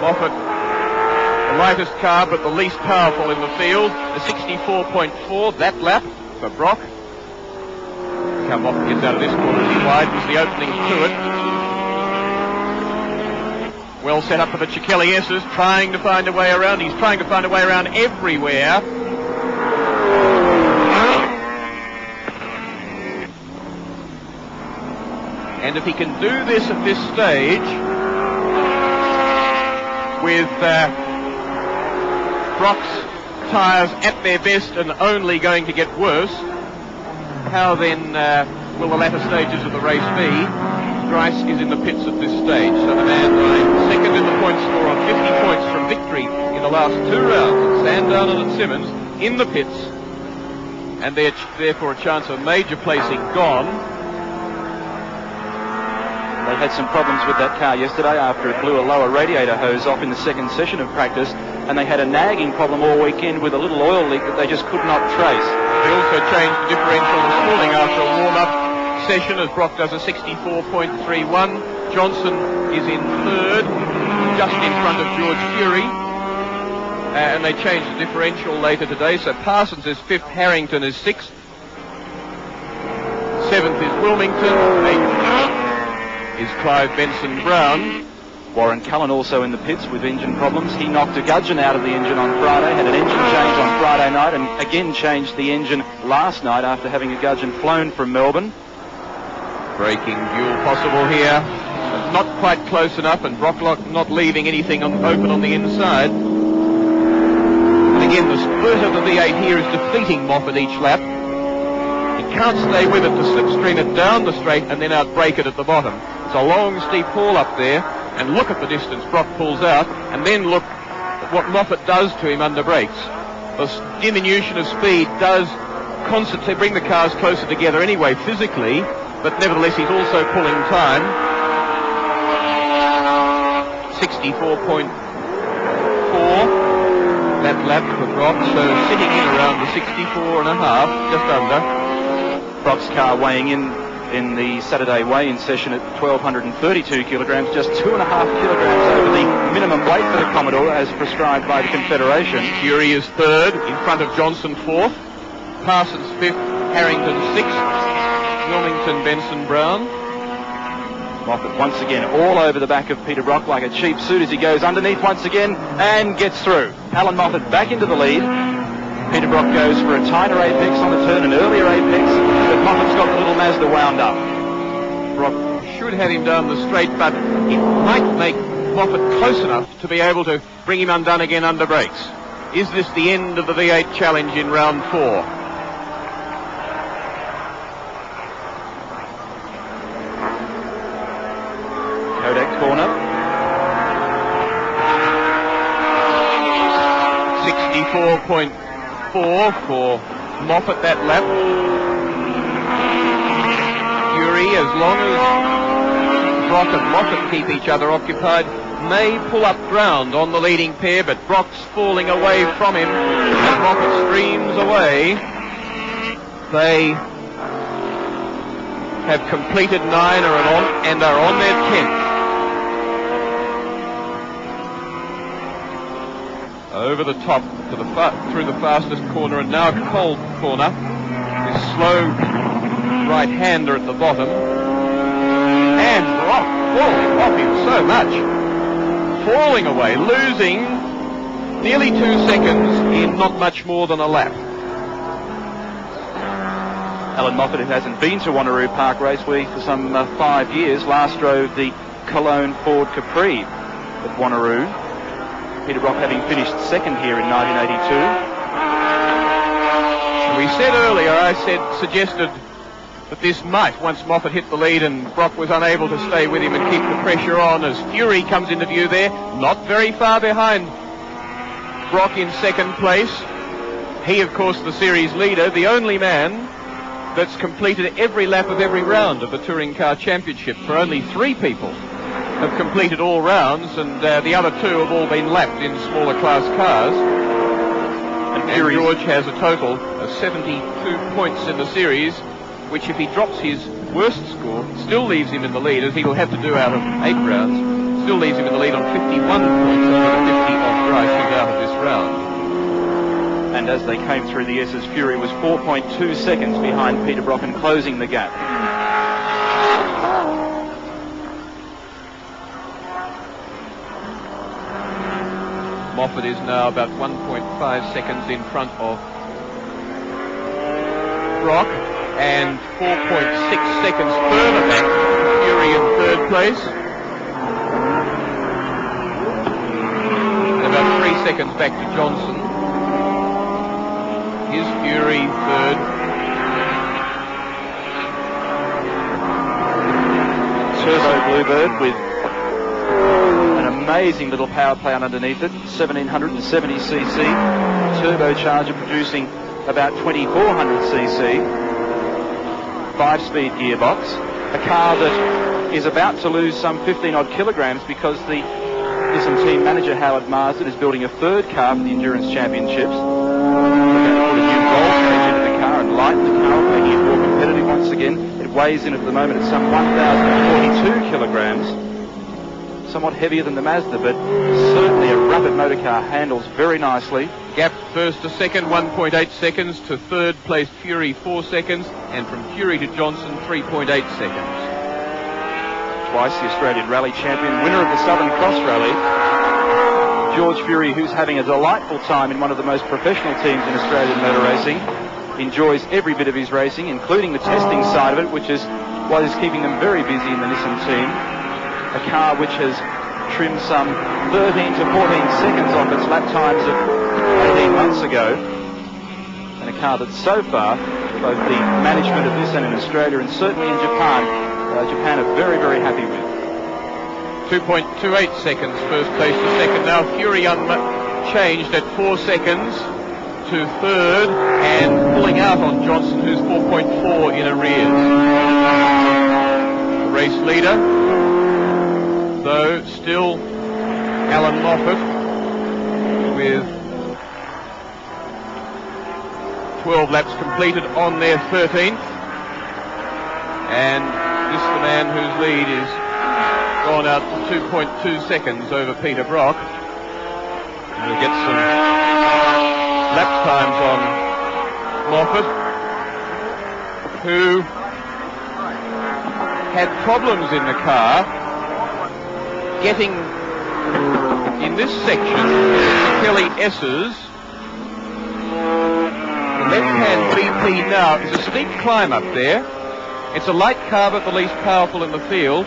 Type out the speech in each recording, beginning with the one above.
Moffat, the lightest car but the least powerful in the field, a 64.4 that lap for Brock. Look how Moffat gets out of this corner as he widens the opening to it. Well set up for the Chikeli S's, trying to find a way around. He's trying to find a way around everywhere. And if he can do this at this stage, with Brock's tyres at their best and only going to get worse, how then will the latter stages of the race be? Grice is in the pits at this stage, so the man lying second in the point score on 50 points from victory in the last 2 rounds at Sandown and at Simmons, in the pits, and therefore a chance of major placing gone. They had some problems with that car yesterday after it blew a lower radiator hose off in the second session of practice, and they had a nagging problem all weekend with a little oil leak that they just could not trace. They also changed the differential this morning after a warm-up session as Brock does a 64.31. Johnson is in third, just in front of George Fury, and they changed the differential later today, so Parsons is fifth, Harrington is sixth, seventh is Wilmington, eighth is Clive Benson-Brown. Warren Cullen also in the pits with engine problems. He knocked a gudgeon out of the engine on Friday, had an engine change on Friday night, and again changed the engine last night after having a gudgeon flown from Melbourne. Braking duel possible here, but not quite close enough, and Brocklock not leaving anything open on the inside. And again, the spurt of the V8 here is defeating Moffat each lap. He can't stay with it to slipstream it down the straight and then outbrake it at the bottom. It's a long, steep haul up there, and look at the distance Brock pulls out, and then look at what Moffat does to him under brakes. The diminution of speed does constantly bring the cars closer together anyway physically, but nevertheless he's also pulling time. 64.4 that lap for Brock, so sitting in around the 64.5, just under. Brock's car weighing in the Saturday weigh-in session at 1,232 kilograms, just 2.5 kilograms over the minimum weight for the Commodore as prescribed by the Confederation. Fury is third, in front of Johnson fourth, Parsons fifth, Harrington sixth, Wilmington, Benson, Brown. Moffat once again all over the back of Peter Brock like a cheap suit as he goes underneath once again and gets through. Alan Moffat back into the lead. Peter Brock goes for a tighter apex on the turn, an earlier apex, but Moffat's got the little Mazda wound up. Brock should have him down the straight, but it might make Moffat close enough to be able to bring him undone again under brakes. Is this the end of the V8 challenge in round 4? Kodak corner. 64.4 for Moffat that lap. Fury, as long as Brock and Moffat keep each other occupied, may pull up ground on the leading pair, but Brock's falling away from him and Moffat streams away. They have completed 9 and are on their 10th. Over the top to through the fastest corner, and now a cold corner. This slow right-hander at the bottom. And Brock falling off him so much. Falling away, losing nearly 2 seconds in not much more than a lap. Alan Moffat, who hasn't been to Wanneroo Park Raceway for some 5 years, last drove the Cologne Ford Capri at Wanneroo. Peter Brock having finished second here in 1982. We said earlier, suggested that this might, once Moffat hit the lead and Brock was unable to stay with him and keep the pressure on, as Fury comes into view there, not very far behind Brock in second place. He, of course, the series leader, the only man that's completed every lap of every round of the Touring Car Championship, for only 3 people have completed all rounds, and the other 2 have all been lapped in smaller class cars. And George has a total of 72 points in the series, which if he drops his worst score, still leaves him in the lead, as he will have to do out of 8 rounds. still leaves him in the lead on 51 points over 50 off Grice, who's out of this round. And as they came through the S's, Fury was 4.2 seconds behind Peter Brock and closing the gap. Moffat is now about 1.5 seconds in front of Brock and 4.6 seconds further back to Fury in third place. And about 3 seconds back to Johnson. Here's Fury third. Turbo Bluebird with an amazing little power plant underneath it, 1770cc turbocharger producing about 2400cc, 5-speed gearbox, a car that is about to lose some 15 odd kilograms because the Nissan team manager Howard Marsden is building a third car for the Endurance Championships. We're going to put a new roll cage into the car and lighten the car, making it more competitive once again. It weighs in at the moment at some 1042 kilograms. Somewhat heavier than the Mazda, but certainly a rapid motor car, handles very nicely. Gap first to second, 1.8 seconds. To third place Fury, 4 seconds. And from Fury to Johnson, 3.8 seconds. Twice the Australian Rally champion, winner of the Southern Cross Rally, George Fury, who's having a delightful time in one of the most professional teams in Australian motor racing, enjoys every bit of his racing, including the testing side of it, which is what is keeping them very busy in the Nissan team. A car which has trimmed some 13 to 14 seconds off its lap times of 18 months ago. And a car that so far, both the management of Nissan in Australia and certainly in Japan are very, very happy with. 2.28 seconds first place to second. Now Fury unchanged at 4 seconds to third and pulling out on Johnson, who's 4.4 in arrears. The race leader, though, still Alan Moffat with 12 laps completed on their 13th. And this is the man whose lead is gone out to 2.2 seconds over Peter Brock. And we'll get some lap times on Moffat, who had problems in the car getting in this section, the Kelly S's. The left-hand BP now is a steep climb up there. It's a light car but the least powerful in the field,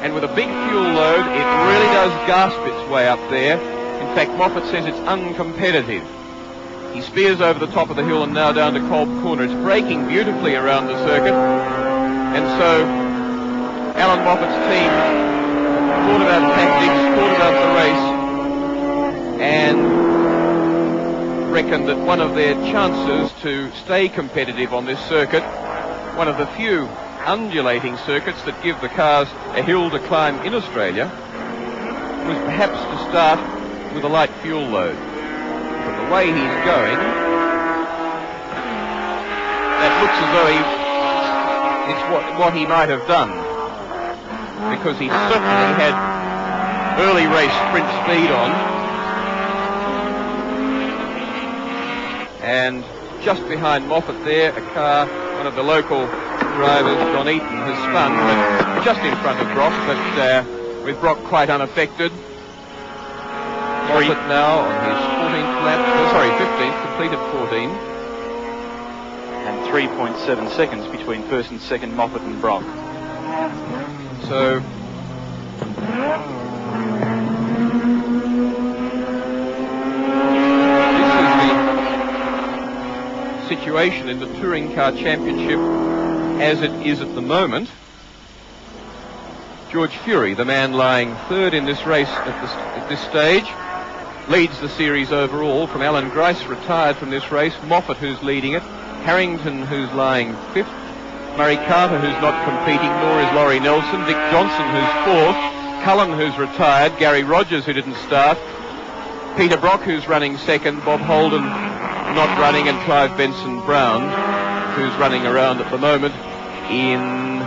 and with a big fuel load it really does gasp its way up there. In fact, Moffat says it's uncompetitive. He spears over the top of the hill and now down to Kolb Corner. It's braking beautifully around the circuit, and so Alan Moffat's team thought about tactics, thought about the race, and reckoned that one of their chances to stay competitive on this circuit, one of the few undulating circuits that give the cars a hill to climb in Australia, was perhaps to start with a light fuel load. From the way he's going, that looks as though it's what he might have done, because he certainly had early race sprint speed on. And just behind Moffat there, a car, one of the local drivers, John Eaton, has spun, but just in front of Brock, but with Brock quite unaffected. Moffat now on his 14th lap, 15th, completed 14. And 3.7 seconds between first and second, Moffat and Brock. So this is the situation in the Touring Car Championship as it is at the moment. George Fury, the man lying third in this race at this stage, leads the series overall, from Alan Grice, retired from this race, Moffat, who's leading it, Harrington, who's lying fifth, Murray Carter, who's not competing, nor is Laurie Nelson, Dick Johnson, who's fourth, Cullen, who's retired, Gary Rogers, who didn't start, Peter Brock, who's running second, Bob Holden not running, and Clive Benson Brown, who's running around at the moment in